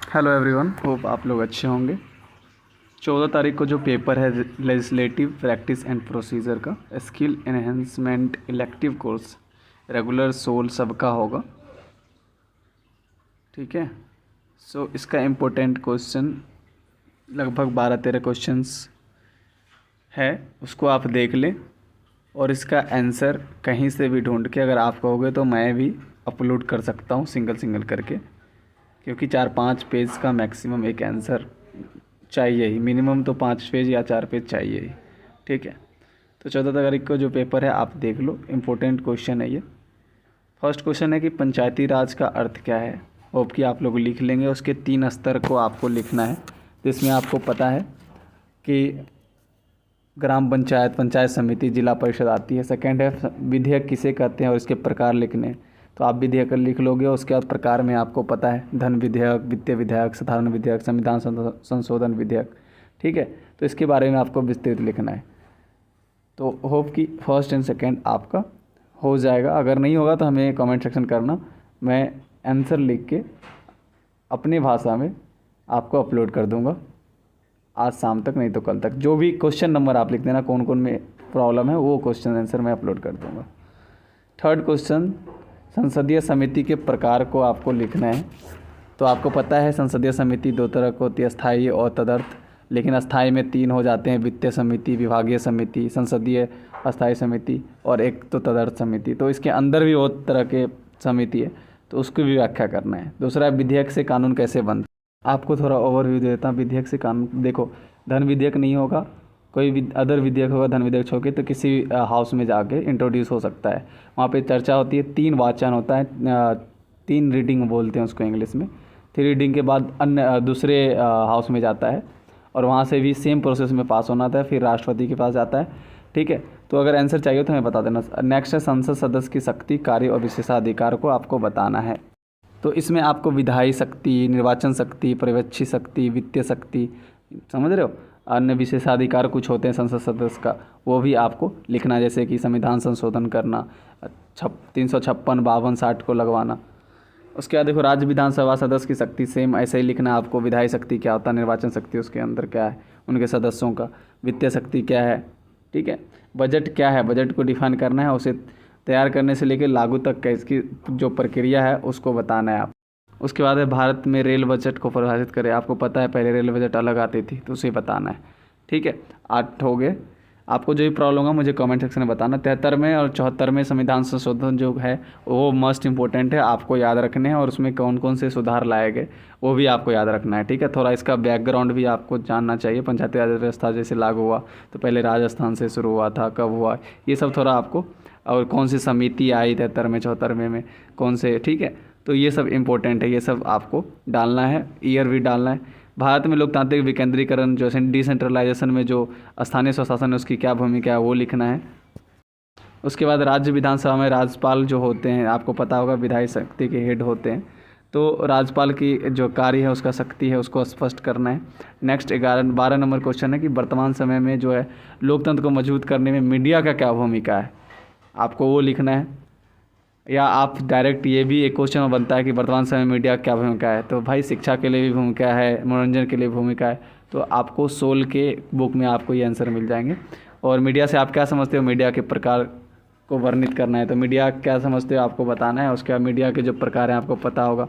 Hello everyone, hope आप लोग अच्छे होंगे। 14 तारीख को जो पेपर है लेजिस्लेटिव प्रैक्टिस एंड प्रोसीजर का skill enhancement elective course regular सोल सबका होगा, ठीक है। सो इसका इम्पोर्टेंट क्वेश्चन लगभग 12-13 क्वेश्चंस है, उसको आप देख लें और इसका आंसर कहीं से भी ढूंढ के अगर आप कहोगे तो मैं भी अपलोड कर सकता हूँ सिंगल सिंगल करके, क्योंकि 4-5 पेज का मैक्सिमम एक आंसर चाहिए ही, मिनिमम तो 5 पेज या 4 पेज चाहिए ही, ठीक है। तो 14 तारीख को जो पेपर है आप देख लो, इम्पोर्टेंट क्वेश्चन है ये। फर्स्ट क्वेश्चन है कि पंचायती राज का अर्थ क्या है। होप कि आप लोग लिख लेंगे। उसके 3 स्तर को आपको लिखना है, जिसमें आपको पता है कि ग्राम पंचायत, पंचायत समिति, जिला परिषद आती है। सेकेंड है विधेयक किसे कहते हैं और इसके प्रकार लिखने हैं, तो आप विधेयक लिख लोगे। उसके बाद प्रकार में आपको पता है धन विधेयक, वित्तीय विधेयक, साधारण विधेयक, संविधान संशोधन विधेयक, ठीक है। तो इसके बारे में आपको विस्तृत लिखना है। तो होप कि फर्स्ट एंड सेकेंड आपका हो जाएगा। अगर नहीं होगा तो हमें कमेंट सेक्शन करना, मैं आंसर लिख के अपनी भाषा में आपको अपलोड कर दूंगा आज शाम तक, नहीं तो कल तक। जो भी क्वेश्चन नंबर आप लिख देना, कौन कौन में प्रॉब्लम है, वो क्वेश्चन आंसर मैं अपलोड कर दूंगा। थर्ड क्वेश्चन, संसदीय समिति के प्रकार को आपको लिखना है। तो आपको पता है संसदीय समिति 2 तरह की होती है, अस्थाई और तदर्थ, लेकिन अस्थाई में 3 हो जाते हैं, वित्तीय समिति, विभागीय समिति, संसदीय अस्थाई समिति और एक तो तदर्थ समिति। तो इसके अंदर भी बहुत तरह के समिति है, तो उसकी भी व्याख्या करना है। दूसरा, विधेयक से कानून कैसे बनता है। आपको थोड़ा ओवरव्यू देता हूँ। विधेयक से कानून, देखो धन विधेयक नहीं होगा, कोई अदर विधेयक होगा, धन विधेयक छोड़ के, तो किसी हाउस में जाके इंट्रोड्यूस हो सकता है। वहाँ पे चर्चा होती है, 3 वाचन होता है, 3 रीडिंग बोलते हैं उसको इंग्लिश में। 3 रीडिंग के बाद अन्य दूसरे हाउस में जाता है और वहाँ से भी सेम प्रोसेस में पास होना था, फिर राष्ट्रपति के पास जाता है, ठीक है। तो अगर आंसर चाहिए तो हमें बता देना। नेक्स्ट है संसद सदस्य की शक्ति, कार्य और विशेषाधिकार को आपको बताना है। तो इसमें आपको विधायी शक्ति, निर्वाचन शक्ति, पर्यवेक्षी शक्ति, वित्तीय शक्ति, समझ रहे हो, अन्य विशेषाधिकार कुछ होते हैं संसद सदस्य का, वो भी आपको लिखना। जैसे कि संविधान संशोधन करना, 356, 52, 60 को लगवाना। उसके बाद देखो राज्य विधानसभा सदस्य की शक्ति, सेम ऐसे ही लिखना आपको। विधायी शक्ति क्या होता है, निर्वाचन शक्ति उसके अंदर क्या है उनके सदस्यों का, वित्तीय शक्ति क्या है, ठीक है। बजट क्या है, बजट को डिफाइन करना है, उसे तैयार करने से लेकर लागू तक का इसकी जो प्रक्रिया है उसको बताना है आप। उसके बाद है भारत में रेल बजट को परिभाषित करें। आपको पता है पहले रेल बजट अलग आती थी, तो उसे बताना है, ठीक है। 8 हो गए। आपको जो भी प्रॉब्लम होगा मुझे कमेंट सेक्शन में बताना। 73वें और 74वें संविधान संशोधन जो है वो मस्ट इंपॉर्टेंट है, आपको याद रखने हैं, और उसमें कौन कौन से सुधार लाए गए वो भी आपको याद रखना है, ठीक है। थोड़ा इसका बैकग्राउंड भी आपको जानना चाहिए। पंचायती राज व्यवस्था जैसे लागू हुआ तो पहले राजस्थान से शुरू हुआ था, कब हुआ, ये सब थोड़ा आपको, और कौन सी समिति आई 73वें 74वें में कौन से, ठीक है। तो ये सब इम्पोर्टेंट है, ये सब आपको डालना है, ईयर भी डालना है। भारत में लोकतांत्रिक विकेंद्रीकरण जो डिसेंट्रलाइजेशन में जो स्थानीय स्वशासन है उसकी क्या भूमिका है वो लिखना है। उसके बाद राज्य विधानसभा में राज्यपाल जो होते हैं, आपको पता होगा विधायी शक्ति के हेड होते हैं, तो राज्यपाल की जो कार्य है उसका शक्ति है उसको स्पष्ट करना है। नेक्स्ट 12 नंबर क्वेश्चन है कि वर्तमान समय में जो है लोकतंत्र को मजबूत करने में मीडिया का क्या भूमिका है, आपको वो लिखना है। या आप डायरेक्ट ये भी एक क्वेश्चन बनता है कि वर्तमान समय में मीडिया क्या भूमिका है, तो भाई शिक्षा के लिए भी भूमिका है, मनोरंजन के लिए भूमिका है, तो आपको सोल के बुक में आपको ये आंसर मिल जाएंगे। और मीडिया से आप क्या समझते हो, मीडिया के प्रकार को वर्णित करना है, तो मीडिया क्या समझते हो आपको बताना है। उसके बाद मीडिया के जो प्रकार हैं आपको पता होगा,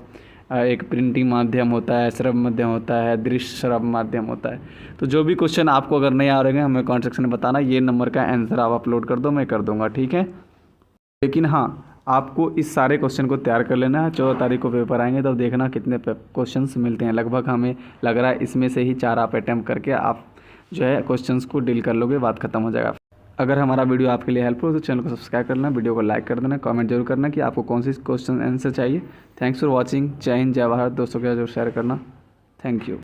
एक प्रिंटिंग माध्यम होता है, श्रव्य माध्यम होता है, दृश्य श्रव्य माध्यम होता है। तो जो भी क्वेश्चन आपको अगर नहीं आ रहे हैं हमें कमेंट सेक्शन में बताना, ये नंबर का आंसर आप अपलोड कर दो, मैं कर दूँगा, ठीक है। लेकिन हाँ, आपको इस सारे क्वेश्चन को तैयार कर लेना है। 14 तारीख को पेपर आएंगे तब देखना कितने क्वेश्चंस मिलते हैं। लगभग हमें लग रहा है इसमें से ही 4 आप अटैम्प्ट करके आप जो है क्वेश्चंस को डील कर लोगे, बात खत्म हो जाएगा। अगर हमारा वीडियो आपके लिए हेल्पफुल हो तो चैनल को सब्सक्राइब करना, वीडियो को लाइक कर देना, कमेंट जरूर करना कि आपको कौन सी क्वेश्चन आंसर चाहिए। Thanks for watching. जय हिंद, जय भारत। दोस्तों के साथ शेयर करना। Thank you.